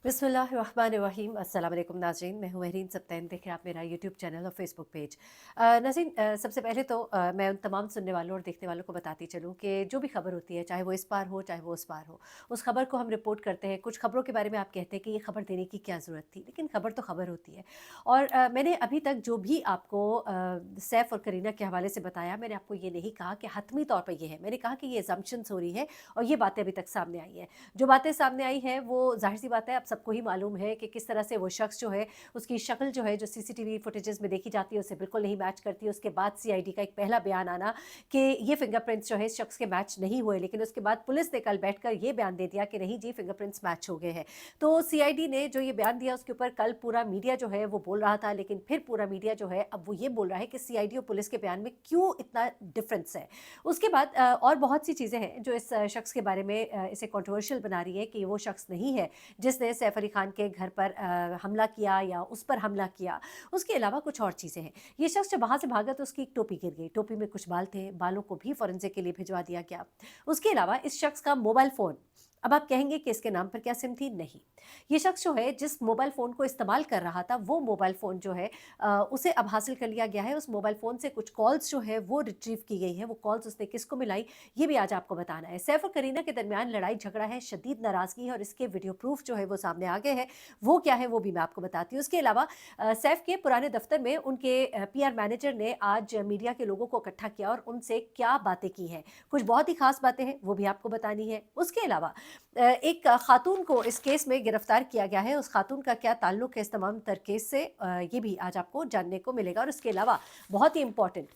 बिस्मिल्लाहिर्रहमानिर्रहीम। अस्सलाम वालेकुम नाज़रीन, मैं हूँ महरीन सब्तैन। देख रहे हैं आप मेरा यूट्यूब चैनल और फेसबुक पेज। नाज़रीन, सबसे पहले तो मैं उन तमाम सुनने वालों और देखने वालों को बताती चलूँ कि जो भी खबर होती है, चाहे वो इस पार हो चाहे वो उस पार हो, उस खबर को हम रिपोर्ट करते हैं। कुछ खबरों के बारे में आप कहते हैं कि ये खबर देने की क्या ज़रूरत थी, लेकिन खबर तो खबर होती है। और मैंने अभी तक जो भी आपको सैफ और करीना के हवाले से बताया, मैंने आपको ये नहीं कहा कि हतमी तौर पर ये है। मैंने कहा कि ये एजम्पशंस हो रही है और ये बातें अभी तक सामने आई हैं। जो बातें सामने आई हैं वो ज़ाहिर सी बात है, आप सबको ही मालूम है कि किस तरह से वो शख्स जो है, उसकी शक्ल जो है, जो सीसीटीवी फुटेजेस में देखी जाती है, उससे बिल्कुल नहीं मैच करती है। उसके बाद सीआईडी का एक पहला बयान आना कि ये फिंगरप्रिंट्स जो है इस शख्स के मैच नहीं हुए, लेकिन उसके बाद पुलिस ने कल बैठकर ये बयान दे दिया कि नहीं जी, फिंगरप्रिंट्स मैच हो गए हैं। तो सीआईडी ने जो ये बयान दिया उसके ऊपर कल पूरा मीडिया जो है वो बोल रहा था, लेकिन फिर पूरा मीडिया जो है अब वो ये बोल रहा है कि सीआईडी और पुलिस के बयान में क्यों इतना डिफरेंस है। उसके बाद और बहुत सी चीज़ें हैं जो इस शख्स के बारे में इसे कंट्रोवर्शियल बना रही है कि वो शख्स नहीं है जिसने सैफ अली खान के घर पर हमला किया या उस पर हमला किया। उसके अलावा कुछ और चीज़ें हैं। ये शख्स जब वहाँ से भागा तो उसकी एक टोपी गिर गई, टोपी में कुछ बाल थे, बालों को भी फॉरेंसिक के लिए भिजवा दिया गया। उसके अलावा इस शख्स का मोबाइल फ़ोन, अब आप कहेंगे कि इसके नाम पर क्या सिम थी? नहीं। ये शख्स जो है जिस मोबाइल फ़ोन को इस्तेमाल कर रहा था, वो मोबाइल फ़ोन जो है उसे अब हासिल कर लिया गया है। उस मोबाइल फ़ोन से कुछ कॉल्स जो है वो रिट्रीव की गई है। वो कॉल्स उसने किसको मिलाई, ये भी आज आपको बताना है। सैफ और करीना के दरमियान लड़ाई झगड़ा है, शदीद नाराज़गी है और इसके वीडियो प्रूफ जो है वो सामने आ गए हैं। वो क्या है वो भी मैं आपको बताती हूँ। उसके अलावा सैफ के पुराने दफ्तर में उनके पीआर मैनेजर ने आज मीडिया के लोगों को इकट्ठा किया और उनसे क्या बातें की हैं। कुछ बहुत ही खास बातें हैं, वो भी आपको बतानी है। उसके अलावा एक खातून को इस केस में गिरफ्तार किया गया है। उस खातून का क्या ताल्लुक है इस तमाम तर केस से, ये भी आज आपको जानने को मिलेगा। और इसके अलावा बहुत ही इंपॉर्टेंट,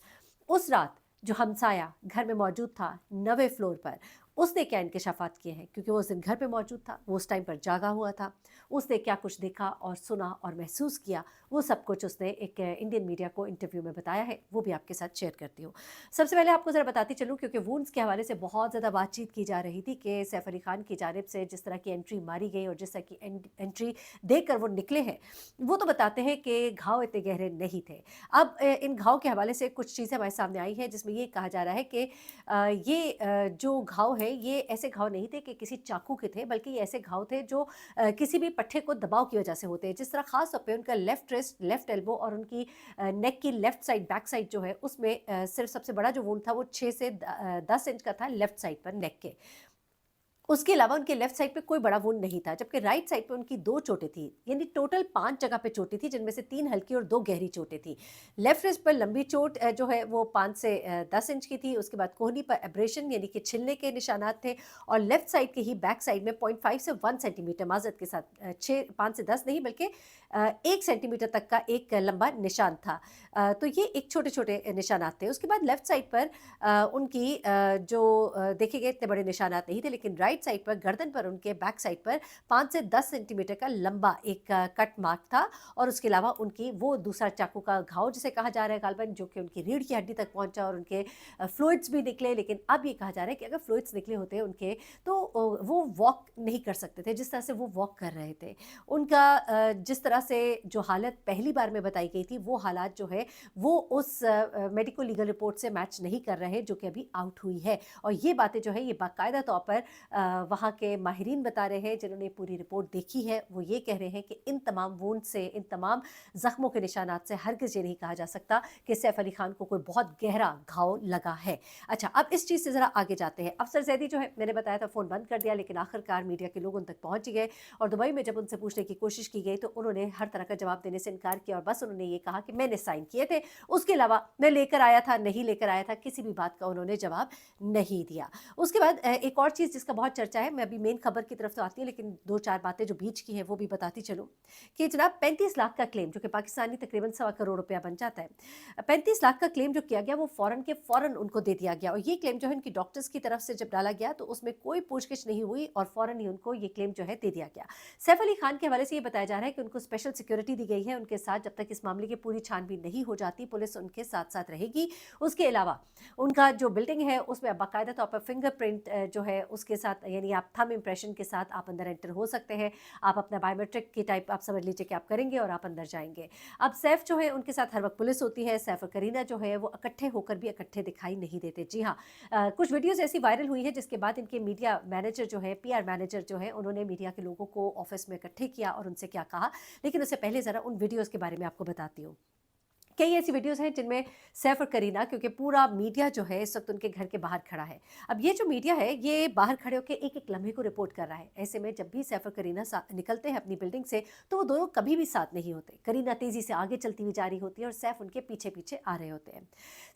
उस रात जो हमसाया घर में मौजूद था 9वें फ्लोर पर, उसने क्या इंकशाफात किए हैं, क्योंकि वो उस दिन घर पे मौजूद था, वो उस टाइम पर जागा हुआ था। उसने क्या कुछ देखा और सुना और महसूस किया, वो सब कुछ उसने एक इंडियन मीडिया को इंटरव्यू में बताया है। वो भी आपके साथ शेयर करती हूँ। सबसे पहले आपको ज़रा बताती चलूँ, क्योंकि वूंड्स के हवाले से बहुत ज़्यादा बातचीत की जा रही थी कि सैफ अली खान की जानिब से जिस तरह की एंट्री मारी गई और जिस तरह की एंट्री देकर वो निकले हैं, वो तो बताते हैं कि घाव इतने गहरे नहीं थे। अब इन घाव के हवाले से कुछ चीज़ें हमारे सामने आई हैं, जिसमें ये कहा जा रहा है कि ये जो घाव है ये ऐसे घाव नहीं थे कि किसी चाकू के थे, बल्कि ये ऐसे घाव थे जो किसी भी पट्टे को दबाव की वजह से होते हैं। जिस तरह खास तौर पे उनका लेफ्ट रिस्ट, लेफ्ट एल्बो और उनकी नेक की लेफ्ट साइड, बैक साइड जो है उसमें सिर्फ सबसे बड़ा जो वुंड था वो 6 से 10 इंच का था लेफ्ट साइड पर नेक के। उसके अलावा उनके लेफ्ट साइड पे कोई बड़ा वुंड नहीं था, जबकि राइट साइड पे उनकी 2 चोटें थी, यानी टोटल 5 जगह पे चोटें थी, जिनमें से 3 हल्की और 2 गहरी चोटें थी। लेफ्ट रिस्ट पर लंबी चोट जो है वो 5 से 10 इंच की थी। उसके बाद कोहनी पर एब्रेशन यानी कि छिलने के निशानात थे और लेफ्ट साइड के ही बैक साइड में 0.5 से 1 सेंटीमीटर माज़रत के साथ 5 से 10 नहीं बल्कि 1 सेंटीमीटर तक का एक लंबा निशान था। तो ये एक छोटे-छोटे निशानात थे। उसके बाद लेफ्ट साइड पर उनकी जो देखे गए इतने बड़े निशानात नहीं थे, लेकिन राइट साइड पर गर्दन पर उनके बैक साइड पर 5 से 10 सेंटीमीटर का लंबा एक कट मार्क था। और उसके अलावा उनकी वो दूसरा चाकू का घाव जिसे कहा जा रहा है गालबन, जो कि उनकी रीढ़ की हड्डी तक पहुंचा और उनके फ्लूइड्स भी निकले। लेकिन अब ये कहा जा रहा है कि अगर फ्लूइड्स निकले होते उनके तो वो वॉक नहीं कर सकते थे जिस तरह से वो वॉक कर रहे थे। उनका जिस तरह से जो हालत पहली बार में बताई गई थी, वो हालात जो है वो उस मेडिको लीगल रिपोर्ट से मैच नहीं कर रहे जो कि अभी आउट हुई है। और ये बातें जो है ये बाकायदा तौर पर वहाँ के माहिरीन बता रहे हैं जिन्होंने पूरी रिपोर्ट देखी है। वो ये कह रहे हैं कि इन तमाम वुंड से, इन तमाम ज़ख्मों के निशानात से हरगिज़ ये नहीं कहा जा सकता कि सैफ अली खान को कोई बहुत गहरा घाव लगा है। अच्छा, अब इस चीज़ से ज़रा आगे जाते हैं। अफसर जैदी जो है, मैंने बताया था फ़ोन बंद कर दिया, लेकिन आखिरकार मीडिया के लोग उन तक पहुँच ही गए और दुबई में जब उनसे पूछने की कोशिश की गई तो उन्होंने हर तरह का जवाब देने से इनकार किया और बस उन्होंने ये कहा कि मैंने साइन किए थे, उसके अलावा मैं लेकर आया था, नहीं लेकर आया था, किसी भी बात का उन्होंने जवाब नहीं दिया। उसके बाद एक और चीज़ जिसका बहुत चर्चा है, मैं अभी मेन खबर की तरफ तो आती हूँ, लेकिन 2-4 बातें जो बीच की हैं वो भी बताती चलूँ कि जनाब 35 लाख का क्लेम, जो कि पाकिस्तानी तकरीबन 1.25 करोड़ रुपया बन जाता है, 35 लाख का क्लेम जो किया गया वो फ़ौरन के फ़ौरन उनको दे दिया गया। और ये क्लेम जो है उनकी डॉक्टर्स की तरफ से जब डाला गया तो उसमें कोई पूछगिछ नहीं हुई और फ़ौरन ही उनको ये क्लेम जो है दे दिया गया। सैफ अली खान के हवाले से ये बताया जा रहा है कि उनको स्पेशल सिक्योरिटी दी गई है उनके साथ, जब तक इस मामले की पूरी छानबीन नहीं हो जाती पुलिस उनके साथ साथ रहेगी। उसके अलावा उनका जो बिल्डिंग है उसमें बाकायदा तौर पर फिंगरप्रिंट जो है उसके साथ यानी आप थंब इम्प्रेशन के साथ आप अंदर एंटर हो सकते हैं। आप अपना बायोमेट्रिक की टाइप आप समझ लीजिए कि आप करेंगे और आप अंदर जाएंगे। अब सैफ जो है उनके साथ हर वक्त पुलिस होती है। सैफ और करीना जो है वो इकट्ठे होकर भी इकट्ठे दिखाई नहीं देते। जी हाँ, कुछ वीडियोज़ ऐसी वायरल हुई है जिसके बाद इनके मीडिया मैनेजर जो है, पीआर मैनेजर जो है, उन्होंने मीडिया के लोगों को ऑफिस में इकट्ठे किया और उनसे क्या कहा। लेकिन उससे पहले ज़रा उन वीडियोज़ के बारे में आपको बताती हूँ। कई ऐसी वीडियोज़ हैं जिनमें सैफ और करीना, क्योंकि पूरा मीडिया जो है इस वक्त उनके घर के बाहर खड़ा है। अब ये जो मीडिया है ये बाहर खड़े होकर एक एक लम्हे को रिपोर्ट कर रहा है। ऐसे में जब भी सैफ और करीना निकलते हैं अपनी बिल्डिंग से तो वो दोनों कभी भी साथ नहीं होते। करीना तेज़ी से आगे चलती हुई जा रही होती है और सैफ उनके पीछे पीछे आ रहे होते हैं।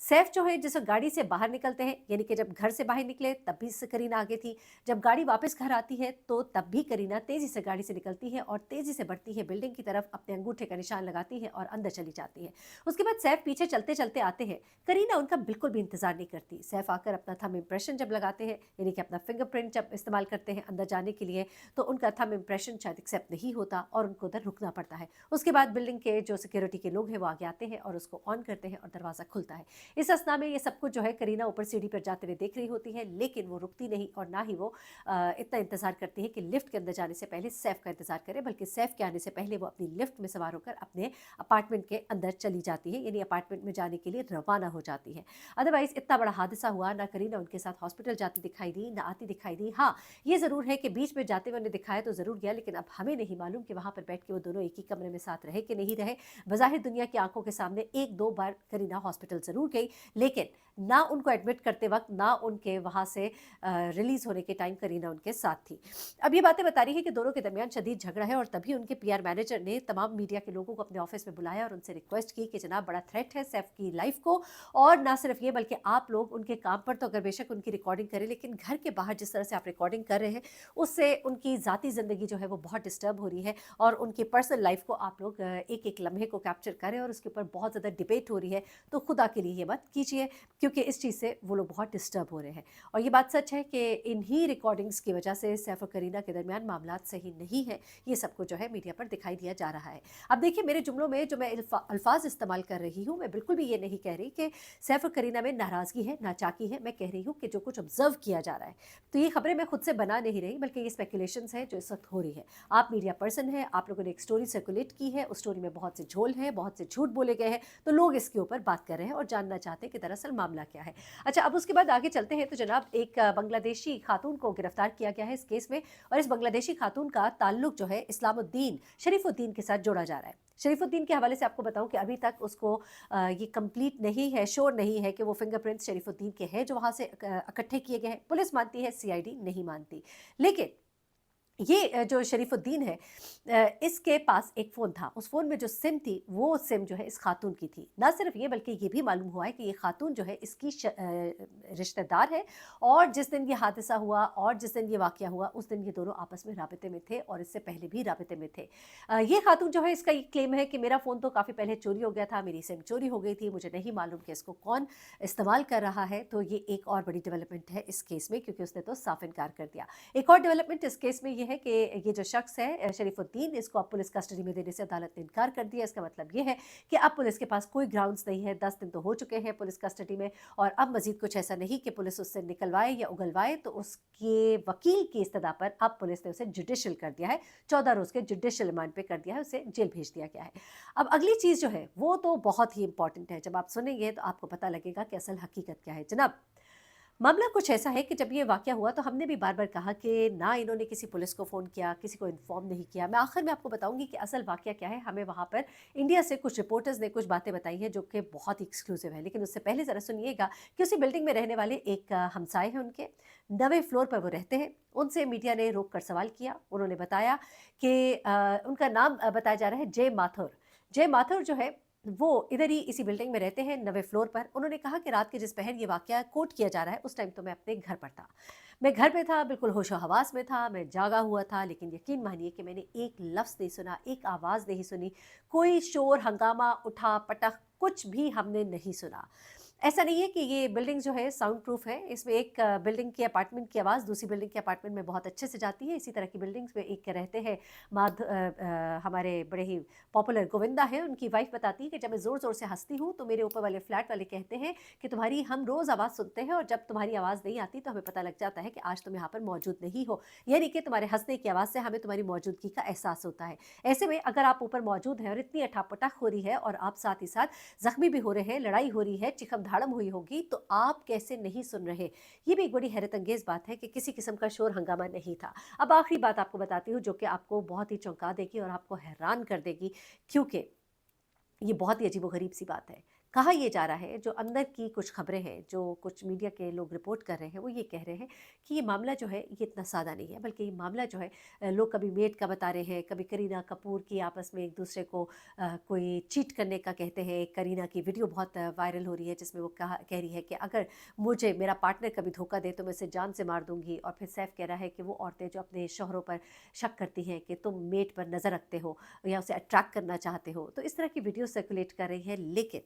सैफ जो है जिस गाड़ी से बाहर निकलते हैं, यानी कि जब घर से बाहर निकले तब भी करीना आगे थी, जब गाड़ी वापस घर आती है तो तब भी करीना तेज़ी से गाड़ी से निकलती है और तेज़ी से बढ़ती है बिल्डिंग की तरफ, अपने अंगूठे का निशान लगाती है और अंदर चली जाती है। उसके बाद सैफ पीछे चलते चलते आते हैं। करीना उनका बिल्कुल भी इंतजार नहीं करती। सैफ आकर अपना थंब इम्प्रेशन जब लगाते हैं, यानी कि अपना फिंगरप्रिंट जब इस्तेमाल करते हैं अंदर जाने के लिए, तो उनका थंब इम्प्रेशन शायद एक्सेप्ट नहीं होता और उनको उधर रुकना पड़ता है। उसके बाद बिल्डिंग के जो सिक्योरिटी के लोग हैं वो आगे आते हैं और उसको ऑन करते हैं और दरवाज़ा खुलता है। इस असना में ये सब कुछ जो है करीना ऊपर सीढ़ी पर जाते हुए देख रही होती है, लेकिन वो रुकती नहीं और ना ही वो इतना इंतजार करती है कि लिफ्ट के अंदर जाने से पहले सैफ का इंतजार करे, बल्कि सैफ के आने से पहले वो अपनी लिफ्ट में सवार होकर अपने अपार्टमेंट के अंदर चली जाती है, यानी अपार्टमेंट में जाने के लिए रवाना हो जाती है। अदरवाइज इतना बड़ा हादसा हुआ, ना करीना उनके साथ हॉस्पिटल जाती दिखाई दी, ना आती दिखाई दी। हाँ, ये ज़रूर है कि बीच में जाते हुए उन्हें दिखाया तो ज़रूर गया, लेकिन अब हमें नहीं मालूम कि वहाँ पर बैठ के वो दोनों एक ही कमरे में साथ रहे कि नहीं रहे। बज़ाहिर दुनिया की आंखों के सामने एक दो बार करीना हॉस्पिटल ज़रूर गई, लेकिन ना उनको एडमिट करते वक्त, ना उनके वहाँ से रिलीज़ होने के टाइम करीना उनके साथ थी। अब ये बातें बता रही है कि दोनों के दरमियान शदीद झगड़ा है और तभी उनके पीआर मैनेजर ने तमाम मीडिया के लोगों को अपने ऑफिस में बुलाया और उनसे रिक्वेस्ट की कि जनाब बड़ा थ्रेट है सैफ की लाइफ को, और ना सिर्फ ये बल्कि आप लोग उनके काम पर तो अगर बेशक उनकी रिकॉर्डिंग करें, लेकिन घर के बाहर जिस तरह से आप रिकॉर्डिंग कर रहे हैं उससे उनकी ज़ाती ज़िंदगी जो है वो बहुत डिस्टर्ब हो रही है और उनकी पर्सनल लाइफ को आप लोग एक एक लम्हे को कैप्चर करें और उसके ऊपर बहुत ज़्यादा डिबेट हो रही है, तो खुदा के लिए ये मत कीजिए, क्योंकि इस चीज़ से वो लोग बहुत डिस्टर्ब हो रहे हैं। और ये बात सच है कि इन्हीं रिकॉर्डिंग्स की वजह से सैफ और करीना के दरमियान मामलात सही नहीं है। ये सब कुछ जो है मीडिया पर दिखाई दिया जा रहा है। अब देखिए, मेरे जुमलों में जो मैं अल्फाज इस्तेमाल कर रही हूँ, मैं बिल्कुल भी ये नहीं कह रही कि सैफ और करीना में नाराज़गी है, नाचाकी है। मैं कह रही हूँ कि जो कुछ ऑब्जर्व किया जा रहा है, तो ये खबरें मैं खुद से बना नहीं रही, बल्कि ये स्पेकुलेशंस हैं जो इस वक्त हो रही है। आप मीडिया पर्सन हैं, आप लोगों ने एक स्टोरी सर्कुलेट की है, उस स्टोरी में बहुत से झोल हैं, बहुत से झूठ बोले गए हैं, तो लोग इसके ऊपर बात कर रहे हैं और जानना चाहते हैं कि दरअसल मामला क्या है। अच्छा, अब उसके बाद आगे चलते हैं। तो जनाब, एक बांग्लादेशी खातून को गिरफ्तार किया गया है इस केस में, और इस बांग्लादेशी खातून का ताल्लुक जो है इस्लामुद्दीन शरीफुद्दीन के साथ जोड़ा जा रहा है। शरीफुद्दीन के हवाले से आपको बताऊं कि अभी तक उसको ये कंप्लीट नहीं है, श्योर नहीं है कि वो फिंगरप्रिंट शरीफुद्दीन के हैं जो वहाँ से इकट्ठे किए गए हैं। पुलिस मानती है, सीआईडी नहीं मानती। लेकिन ये जो शरीफुद्दीन है, इसके पास एक फ़ोन था। उस फ़ोन में जो सिम थी, वो सिम जो है इस खातून की थी। ना सिर्फ ये, बल्कि ये भी मालूम हुआ है कि ये खातून जो है इसकी रिश्तेदार है, और जिस दिन ये हादसा हुआ और जिस दिन ये वाक़या हुआ उस दिन ये दोनों आपस में राबिते में थे और इससे पहले भी राबिते में थे। ये खातून जो है, इसका ये क्लेम है कि मेरा फ़ोन तो काफ़ी पहले चोरी हो गया था, मेरी सिम चोरी हो गई थी, मुझे नहीं मालूम कि इसको कौन इस्तेमाल कर रहा है। तो ये एक और बड़ी डेवलपमेंट है इस केस में, क्योंकि उसने तो साफ इनकार कर दिया। एक और डेवलपमेंट इस केस में ये है कि ये जो शख्स है शरीफुद्दीन, इसको अब पुलिस कस्टडी में देने से अदालत ने इनकार कर दिया। इसका मतलब ये है कि अब पुलिस के पास कोई ग्राउंड्स नहीं है। 10 दिन तो हो चुके हैं पुलिस कस्टडी में, और अब मजीद कुछ ऐसा नहीं कि पुलिस उससे निकलवाए या उगलवाए। तो उसके वकील की इस्तदा पर अब पुलिस ने उसे जुडिशल कर दिया है, 14 रोज़ के जुडिशल रिमांड पे कर दिया है, उसे जेल भेज दिया गया है। अब अगली चीज़ जो है वो तो बहुत ही इंपॉर्टेंट है। जब आप सुनेंगे तो आपको पता लगेगा कि असल हकीकत क्या है। जनाब, मामला कुछ ऐसा है कि जब ये वाक़या हुआ तो हमने भी बार-बार कहा कि ना इन्होंने किसी पुलिस को फ़ोन किया, किसी को इन्फॉर्म नहीं किया। मैं आखिर में आपको बताऊँगी कि असल वाक़या क्या है। हमें वहाँ पर इंडिया से कुछ रिपोर्टर्स ने कुछ बातें बताई हैं जो कि बहुत ही एक्सक्लूसिव है। लेकिन उससे पहले ज़रा सुनिएगा कि उसी बिल्डिंग में रहने वाले एक हमसाए हैं उनके, 9वें फ्लोर पर वो रहते हैं। उनसे मीडिया ने रोक कर सवाल किया। उन्होंने बताया कि उनका नाम बताया जा रहा है जय माथुर। जय माथुर जो है वो इधर ही इसी बिल्डिंग में रहते हैं, 9वें फ्लोर पर। उन्होंने कहा कि रात के जिस पहर ये वाक़या कोट किया जा रहा है, उस टाइम तो मैं अपने घर पर था। मैं घर पे था, बिल्कुल होशो-हवास में था, मैं जागा हुआ था, लेकिन यकीन मानिए कि मैंने एक लफ्ज़ नहीं सुना, एक आवाज़ नहीं सुनी, कोई शोर हंगामा, उठा-पटक कुछ भी हमने नहीं सुना। ऐसा नहीं है कि ये बिल्डिंग जो है साउंड प्रूफ है, इसमें एक बिल्डिंग की अपार्टमेंट की आवाज़ दूसरी बिल्डिंग के अपार्टमेंट में बहुत अच्छे से जाती है। इसी तरह की बिल्डिंग्स में एक रहते हैं हमारे बड़े ही पॉपुलर गोविंदा हैं, उनकी वाइफ बताती है कि जब मैं ज़ोर-ज़ोर से हँसती हूँ तो मेरे ऊपर वाले फ्लैट वाले कहते हैं कि तुम्हारी हम रोज़ आवाज़ सुनते हैं और जब तुम्हारी आवाज़ नहीं आती तो हमें पता लग जाता है कि आज तुम यहाँ पर मौजूद नहीं हो। यानी कि तुम्हारे हँसने की आवाज़ से हमें तुम्हारी मौजूदगी का एहसास होता है। ऐसे में अगर आप ऊपर मौजूद हैं और इतनी अठा-पटख हो रही है और आप साथ ही साथ ज़ख्मी भी हो रहे हैं, लड़ाई हो रही है, चिखम-धाड़म हुई होगी, तो आप कैसे नहीं सुन रहे? ये भी एक बड़ी हैरत-अंगेज़ बात है कि किसी किस्म का शोर-हंगामा नहीं था। अब आखिरी बात आपको बताती हूँ जो कि आपको बहुत ही चौंका देगी और आपको हैरान कर देगी, क्योंकि ये बहुत ही अजीबो-गरीब सी बात है। कहा ये जा रहा है, जो अंदर की कुछ खबरें हैं, जो कुछ मीडिया के लोग रिपोर्ट कर रहे हैं, वो ये कह रहे हैं कि ये मामला जो है, ये इतना सादा नहीं है, बल्कि ये मामला जो है लोग कभी मेड का बता रहे हैं, कभी करीना कपूर की आपस में एक-दूसरे को कोई चीट करने का कहते हैं। करीना की वीडियो बहुत वायरल हो रही है, जिसमें वो कह रही है कि अगर मुझे मेरा पार्टनर कभी धोखा दे, तो मैं उसे जान से मार दूँगी। और फिर सैफ कह रहा है कि वो औरतें जो अपने शौहरों पर शक करती हैं कि तुम मेड पर नज़र रखते हो या उसे अट्रैक्ट करना चाहते हो, तो इस तरह की वीडियो सर्कुलेट कर रही है। लेकिन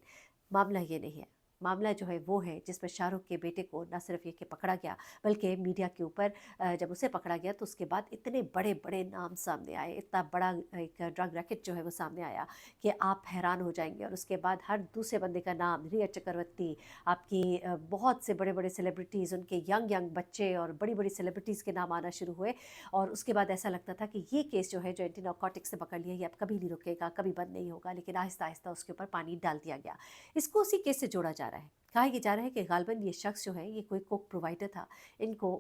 मामला ये नहीं है। मामला जो है वो है जिसमें शाहरुख के बेटे को ना सिर्फ़ ये कि पकड़ा गया, बल्कि मीडिया के ऊपर जब उसे पकड़ा गया तो उसके बाद इतने बड़े-बड़े नाम सामने आए, इतना बड़ा एक ड्रग रैकेट जो है वो सामने आया कि आप हैरान हो जाएँगे। और उसके बाद हर दूसरे बंदे का नाम, रिया चक्रवर्ती, आपकी बहुत से बड़े-बड़े सेलिब्रिटीज़, उनके यंग बच्चे और बड़ी-बड़ी सेलिब्रिटीज़ के नाम आना शुरू हुए। और उसके बाद ऐसा लगता था कि ये केस जो है, जो एंटी नारकोटिक्स से पकड़ लिया, ये अब कभी नहीं रुकेगा, कभी बंद नहीं होगा। लेकिन आहिस्ता-आहिस्ता उसके ऊपर पानी डाल दिया गया। इसको उसी केस से जोड़ा जा रहा है। कहा ये जा रहा है कि गालिबन ये शख्स जो है, ये कोई कोक प्रोवाइडर था। इनको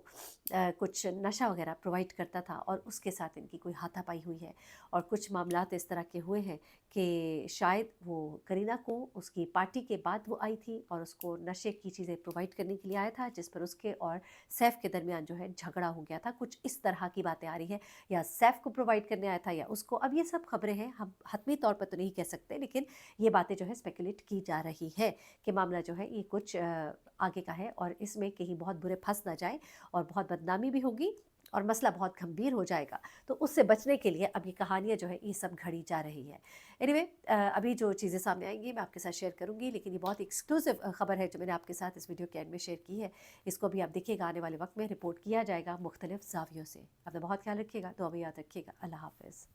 कुछ नशा वगैरह प्रोवाइड करता था और उसके साथ इनकी कोई हाथापाई हुई है। और कुछ मामलात इस तरह के हुए हैं कि शायद वो करीना को उसकी पार्टी के बाद वो आई थी और उसको नशे की चीज़ें प्रोवाइड करने के लिए आया था, जिस पर उसके और सैफ के दरमियान जो है झगड़ा हो गया था। कुछ इस तरह की बातें आ रही है, या सैफ को प्रोवाइड करने आया था या उसको। अब ये सब खबरें हैं, हम हतमी तौर पर तो नहीं कह सकते, लेकिन ये बातें जो है स्पेकुलेट की जा रही है कि मामला जो है ये कुछ आगे का है और इसमें कहीं बहुत बुरे फंस ना जाए और बहुत बदनामी भी होगी और मसला बहुत गंभीर हो जाएगा। तो उससे बचने के लिए अब ये कहानियाँ जो है ये सब घड़ी जा रही है। एनीवे, अभी जो चीज़ें सामने आएंगी मैं आपके साथ शेयर करूँगी, लेकिन ये बहुत एक्सक्लूसिव खबर है जो मैंने आपके साथ इस वीडियो के एंड में शेयर की है। इसको भी आप देखिएगा, आने वाले वक्त में रिपोर्ट किया जाएगा मुख्तलिफ ज़ावियों से। अपना बहुत ख्याल रखिएगा, दुआ में याद रखिएगा। अल्लाह हाफ़िज़।